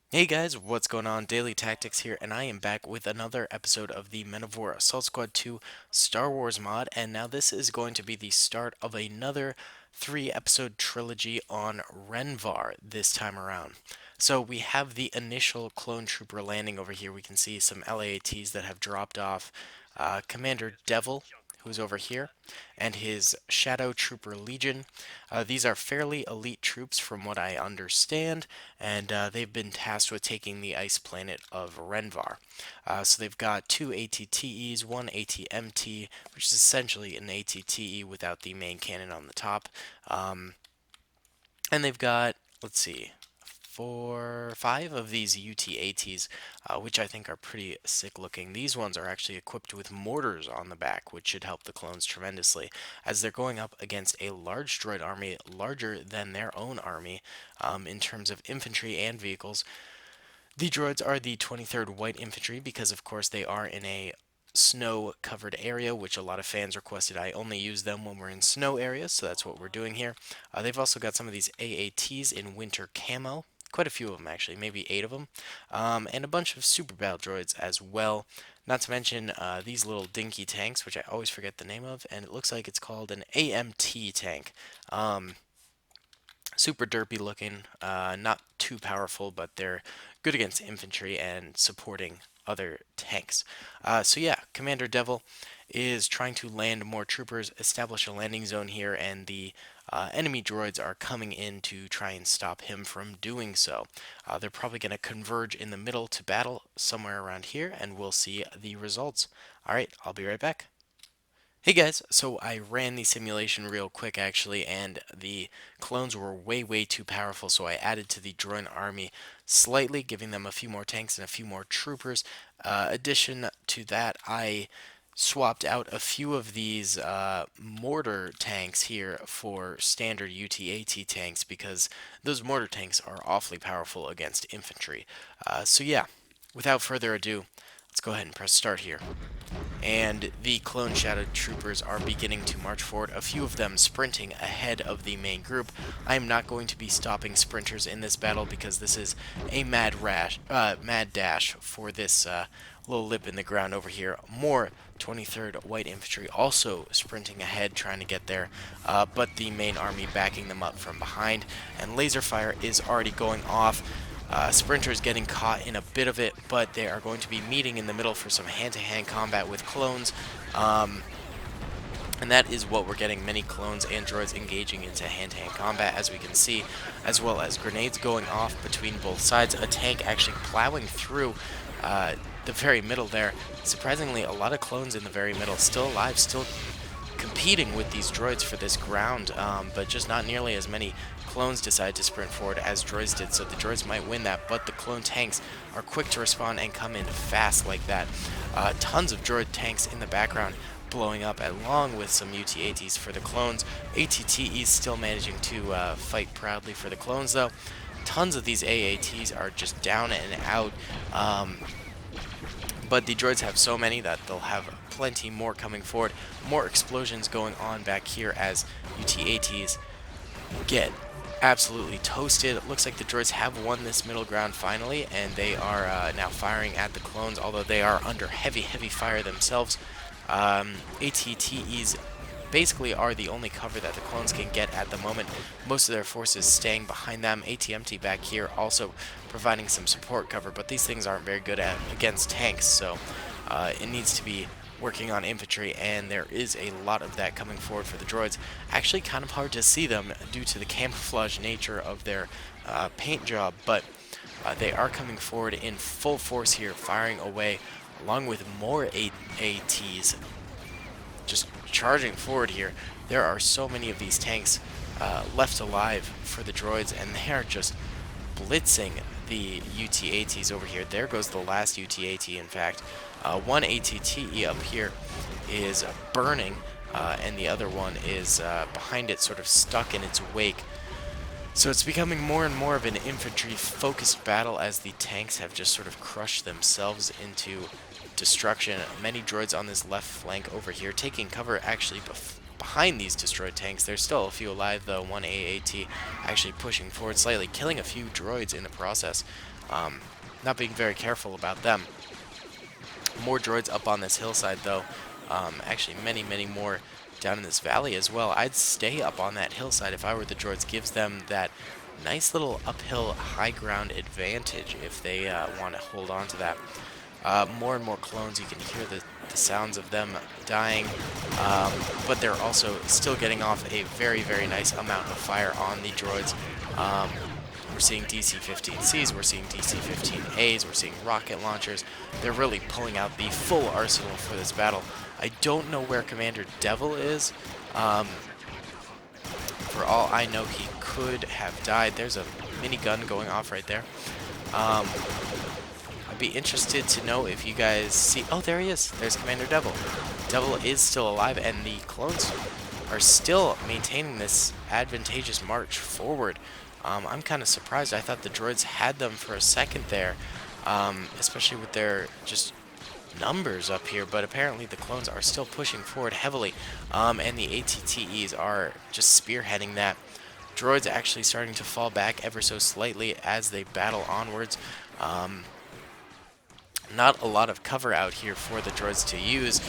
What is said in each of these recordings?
Hey guys, what's going on? Daily Tactics here, and I am back with another episode of the Men of War Assault Squad 2 Star Wars mod, and now this is going to be the start of another 3 episode trilogy on Rhen Var this time around. So we have the initial clone trooper landing over here. We can see some LAATs that have dropped off. Commander Devil, who's over here, and his Shadow Trooper Legion. These are fairly elite troops from what I understand, and they've been tasked with taking the ice planet of Rhen Var. So they've got 2 ATTEs, 1 ATMT, which is essentially an ATTE without the main cannon on the top. Um, and they've got, let's see, 5 of these UTATs, which I think are pretty sick looking. These ones are actually equipped with mortars on the back, which should help the clones tremendously, as they're going up against a large droid army, larger than their own army in terms of infantry and vehicles. The droids are the 23rd White Infantry because, of course, they are in a snow covered area, which a lot of fans requested I only use them when we're in snow areas, so that's what we're doing here. They've also got some of these AATs in winter camo, quite a few of them actually, maybe 8 of them, and a bunch of super battle droids as well. Not to mention these little dinky tanks, which I always forget the name of, and it looks like it's called an AMT tank. Super derpy looking, not too powerful, but they're good against infantry and supporting other tanks. So yeah, Commander Devil is trying to land more troopers, establish a landing zone here, and the enemy droids are coming in to try and stop him from doing so. They're probably going to converge in the middle to battle somewhere around here, and we'll see the results. Alright, I'll be right back. Hey guys, so I ran the simulation real quick actually, and the clones were way too powerful, so I added to the droid army slightly, giving them a few more tanks and a few more troopers. Addition to that, I swapped out a few of these mortar tanks here for standard UTAT tanks because those mortar tanks are awfully powerful against infantry. So yeah, without further ado, let's go ahead and press start here, and the clone shadow troopers are beginning to march forward, a few of them sprinting ahead of the main group. I am not going to be stopping sprinters in this battle because this is a mad dash for this little lip in the ground over here. More 23rd White Infantry also sprinting ahead trying to get there, but the main army backing them up from behind, and laser fire is already going off. Sprinters getting caught in a bit of it, but they are going to be meeting in the middle for some hand-to-hand combat with clones. And that is what we're getting, many clones and droids engaging into hand-to-hand combat, as we can see, as well as grenades going off between both sides, a tank actually plowing through the very middle there. Surprisingly, a lot of clones in the very middle, still alive, still competing with these droids for this ground, but just not nearly as many clones decide to sprint forward as droids did, so the droids might win that, but the clone tanks are quick to respond and come in fast like that. Tons of droid tanks in the background blowing up, along with some UTATs for the clones. ATTEs still managing to fight proudly for the clones, though. Tons of these AATs are just down and out. But the droids have so many that they'll have plenty more coming forward. More explosions going on back here as UTATs get absolutely toasted. It looks like the droids have won this middle ground finally, and they are now firing at the clones, although they are under heavy fire themselves. ATTEs basically are the only cover that the clones can get at the moment. Most of their forces staying behind them. ATMT back here also providing some support cover, but these things aren't very good against tanks, so it needs to be working on infantry, and there is a lot of that coming forward for the droids. Actually kind of hard to see them due to the camouflage nature of their paint job, but they are coming forward in full force here, firing away, along with more ATs just charging forward here. There are so many of these tanks left alive for the droids, and they are just blitzing the UTATs over here. There goes the last UTAT, in fact. One ATTE up here is burning, and the other one is behind it, sort of stuck in its wake. So it's becoming more and more of an infantry-focused battle as the tanks have just sort of crushed themselves into destruction. Many droids on this left flank over here taking cover actually behind these destroyed tanks. There's still a few alive though, one AAT actually pushing forward slightly, killing a few droids in the process. Not being very careful about them. More droids up on this hillside, though. Actually, many, many more down in this valley as well. I'd stay up on that hillside if I were the droids. Gives them that nice little uphill high ground advantage if they want to hold on to that. More and more clones, you can hear the sounds of them dying, but they're also still getting off a very, very nice amount of fire on the droids. We're seeing DC-15Cs, we're seeing DC-15As, we're seeing rocket launchers. They're really pulling out the full arsenal for this battle. I don't know where Commander Devil is. For all I know, he could have died. There's a minigun going off right there. I'd be interested to know if you guys see... Oh, there he is. There's Commander Devil. Devil is still alive, and the clones are still maintaining this advantageous march forward. I'm kind of surprised. I thought the droids had them for a second there, especially with their just numbers up here, but apparently the clones are still pushing forward heavily, and the ATTEs are just spearheading that. Droids actually starting to fall back ever so slightly as they battle onwards. Not a lot of cover out here for the droids to use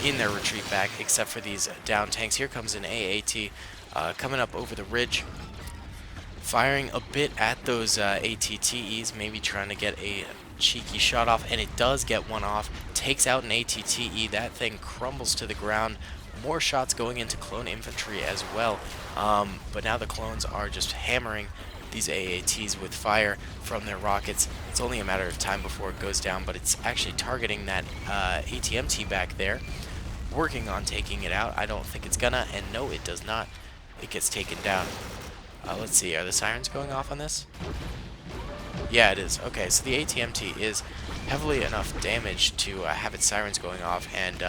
in their retreat back, except for these down tanks. Here comes an AAT coming up over the ridge, firing a bit at those ATTEs, maybe trying to get a cheeky shot off, and it does get one off. Takes out an ATTE. That thing crumbles to the ground. More shots going into clone infantry as well. But now the clones are just hammering these AATs with fire from their rockets. It's only a matter of time before it goes down, but it's actually targeting that ATMT back there, working on taking it out. I don't think it's gonna, and no, it does not. It gets taken down. Let's see, are the sirens going off on this? Yeah, it is. Okay, so the ATMT is heavily enough damaged to have its sirens going off, and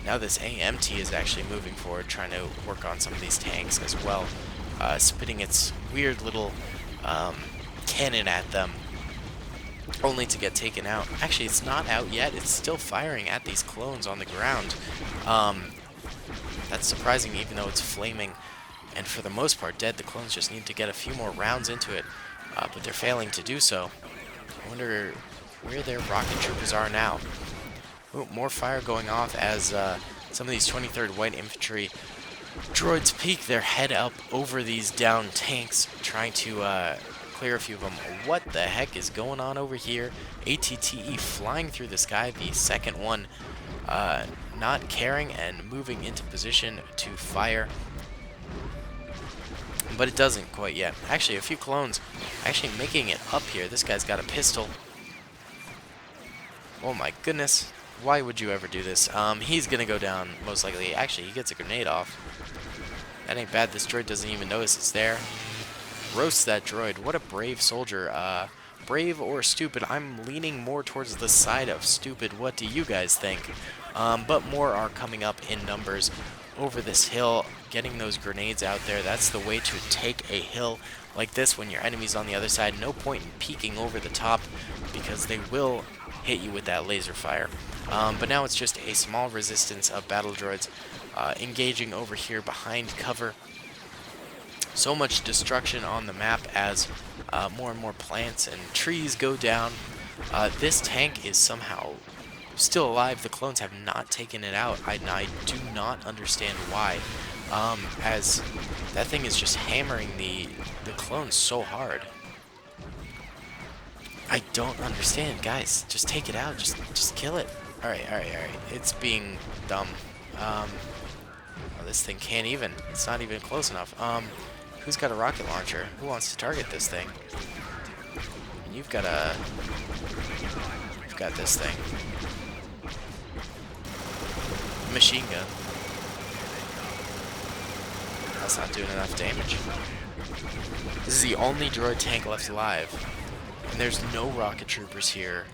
now this AMT is actually moving forward, trying to work on some of these tanks as well, spitting its weird little cannon at them, only to get taken out. Actually, it's not out yet. It's still firing at these clones on the ground. That's surprising, even though it's flaming, and for the most part dead. The clones just need to get a few more rounds into it, but they're failing to do so. I wonder where their rocket troopers are now. Ooh, more fire going off as some of these 23rd White Infantry droids peek their head up over these down tanks, trying to clear a few of them. What the heck is going on over here? ATTE flying through the sky, the second one not caring and moving into position to fire. But it doesn't quite yet. Actually, a few clones actually making it up here. This guy's got a pistol. Oh my goodness. Why would you ever do this? He's gonna go down, most likely. Actually, he gets a grenade off. That ain't bad. This droid doesn't even notice it's there. Roasts that droid. What a brave soldier. Brave or stupid? I'm leaning more towards the side of stupid. What do you guys think? But more are coming up in numbers over this hill, getting those grenades out there. That's the way to take a hill like this when your enemy's on the other side. No point in peeking over the top, because they will hit you with that laser fire. But now it's just a small resistance of battle droids engaging over here behind cover. So much destruction on the map as more and more plants and trees go down. This tank is somehow still alive. The clones have not taken it out. I do not understand why, as that thing is just hammering the clones so hard. I don't understand, guys. Just take it out. Just kill it. All right. It's being dumb. Oh, this thing can't even. It's not even close enough. Who's got a rocket launcher? Who wants to target this thing? You've got this thing. Machine gun. That's not doing enough damage. This is the only droid tank left alive, and there's no rocket troopers here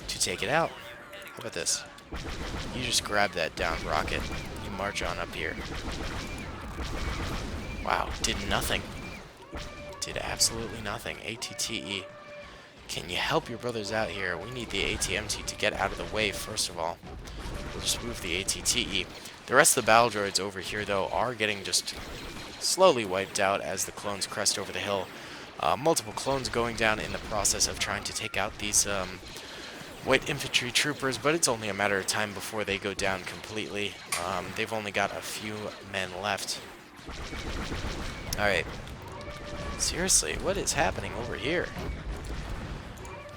to take it out. How about this? You just grab that downed rocket, you march on up here. Wow, did nothing. Did absolutely nothing. ATTE. Can you help your brothers out here? We need the ATMT to get out of the way, first of all. We'll just move the ATTE. The rest of the battle droids over here, though, are getting just slowly wiped out as the clones crest over the hill. Multiple clones going down in the process of trying to take out these white infantry troopers, but it's only a matter of time before they go down completely. They've only got a few men left. Alright. Seriously, what is happening over here?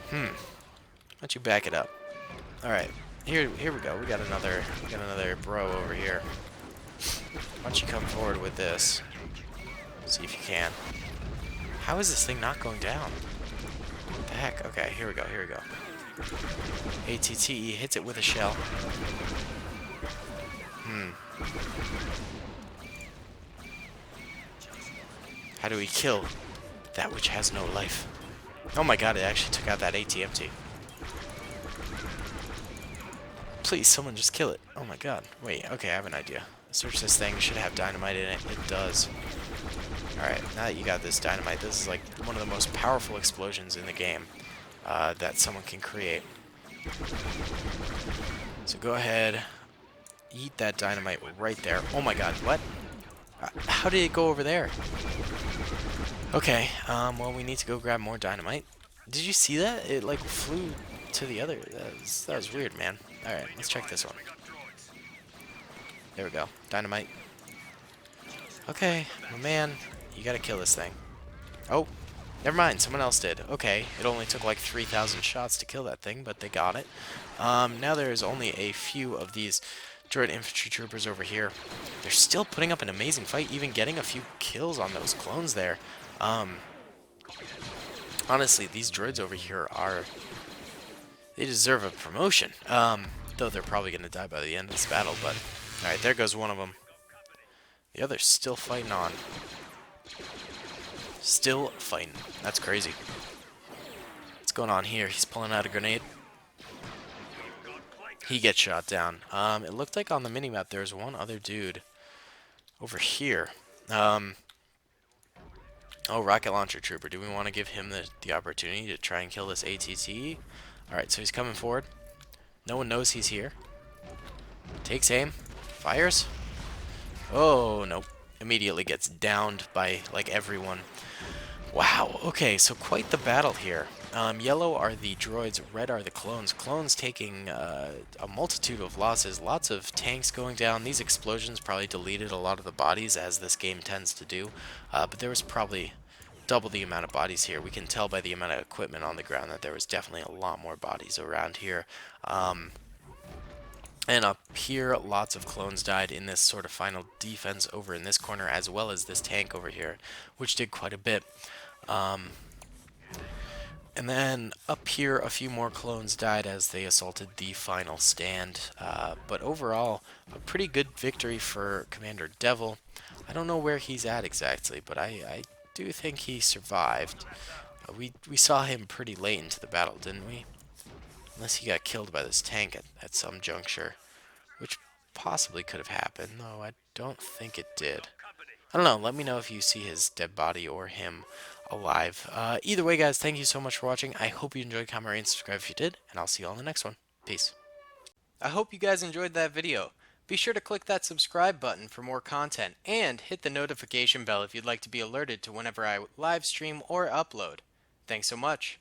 Why don't you back it up? Alright. Here we go. We got another bro over here. Why don't you come forward with this? See if you can. How is this thing not going down? What the heck? Okay, here we go. ATTE hits it with a shell. How do we kill that which has no life? Oh my god, it actually took out that ATMT. Please, someone just kill it. Oh my god. Wait, okay, I have an idea. Search this thing. Should have dynamite in it. It does. Alright, now that you got this dynamite, this is like one of the most powerful explosions in the game that someone can create. So go ahead, eat that dynamite right there. Oh my god, what? How did it go over there? Okay, well, we need to go grab more dynamite. Did you see that? It like flew to the other. That was weird, man. Alright, let's check this one. There we go. Dynamite. Okay, well, man, you gotta kill this thing. Oh, never mind, someone else did. Okay, it only took like 3,000 shots to kill that thing, but they got it. Now there's only a few of these droid infantry troopers over here. They're still putting up an amazing fight, even getting a few kills on those clones there. Honestly, these droids over here they deserve a promotion. Though they're probably going to die by the end of this battle, but... Alright, there goes one of them. The other's still fighting on. Still fighting. That's crazy. What's going on here? He's pulling out a grenade. He gets shot down. It looked like on the minimap there's one other dude over here. Oh, rocket launcher trooper. Do we want to give him the opportunity to try and kill this ATT? Alright, so he's coming forward. No one knows he's here. Takes aim. Fires. Oh, nope. Immediately gets downed by, like, everyone. Wow. Okay, so quite the battle here. Yellow are the droids, red are the clones. Clones taking a multitude of losses, lots of tanks going down. These explosions probably deleted a lot of the bodies, as this game tends to do. But there was probably double the amount of bodies here. We can tell by the amount of equipment on the ground that there was definitely a lot more bodies around here. And up here, lots of clones died in this sort of final defense over in this corner, as well as this tank over here, which did quite a bit. And then up here, a few more clones died as they assaulted the final stand. But overall, a pretty good victory for Commander Devil. I don't know where he's at exactly, but I do think he survived. We saw him pretty late into the battle, didn't we? Unless he got killed by this tank at some juncture, which possibly could have happened, though I don't think it did. I don't know, let me know if you see his dead body or him alive. Either way, guys, thank you so much for watching. I hope you enjoyed, comment, rate, and subscribe if you did, and I'll see you all in the next one. Peace. I hope you guys enjoyed that video. Be sure to click that subscribe button for more content, and hit the notification bell if you'd like to be alerted to whenever I live stream or upload. Thanks so much.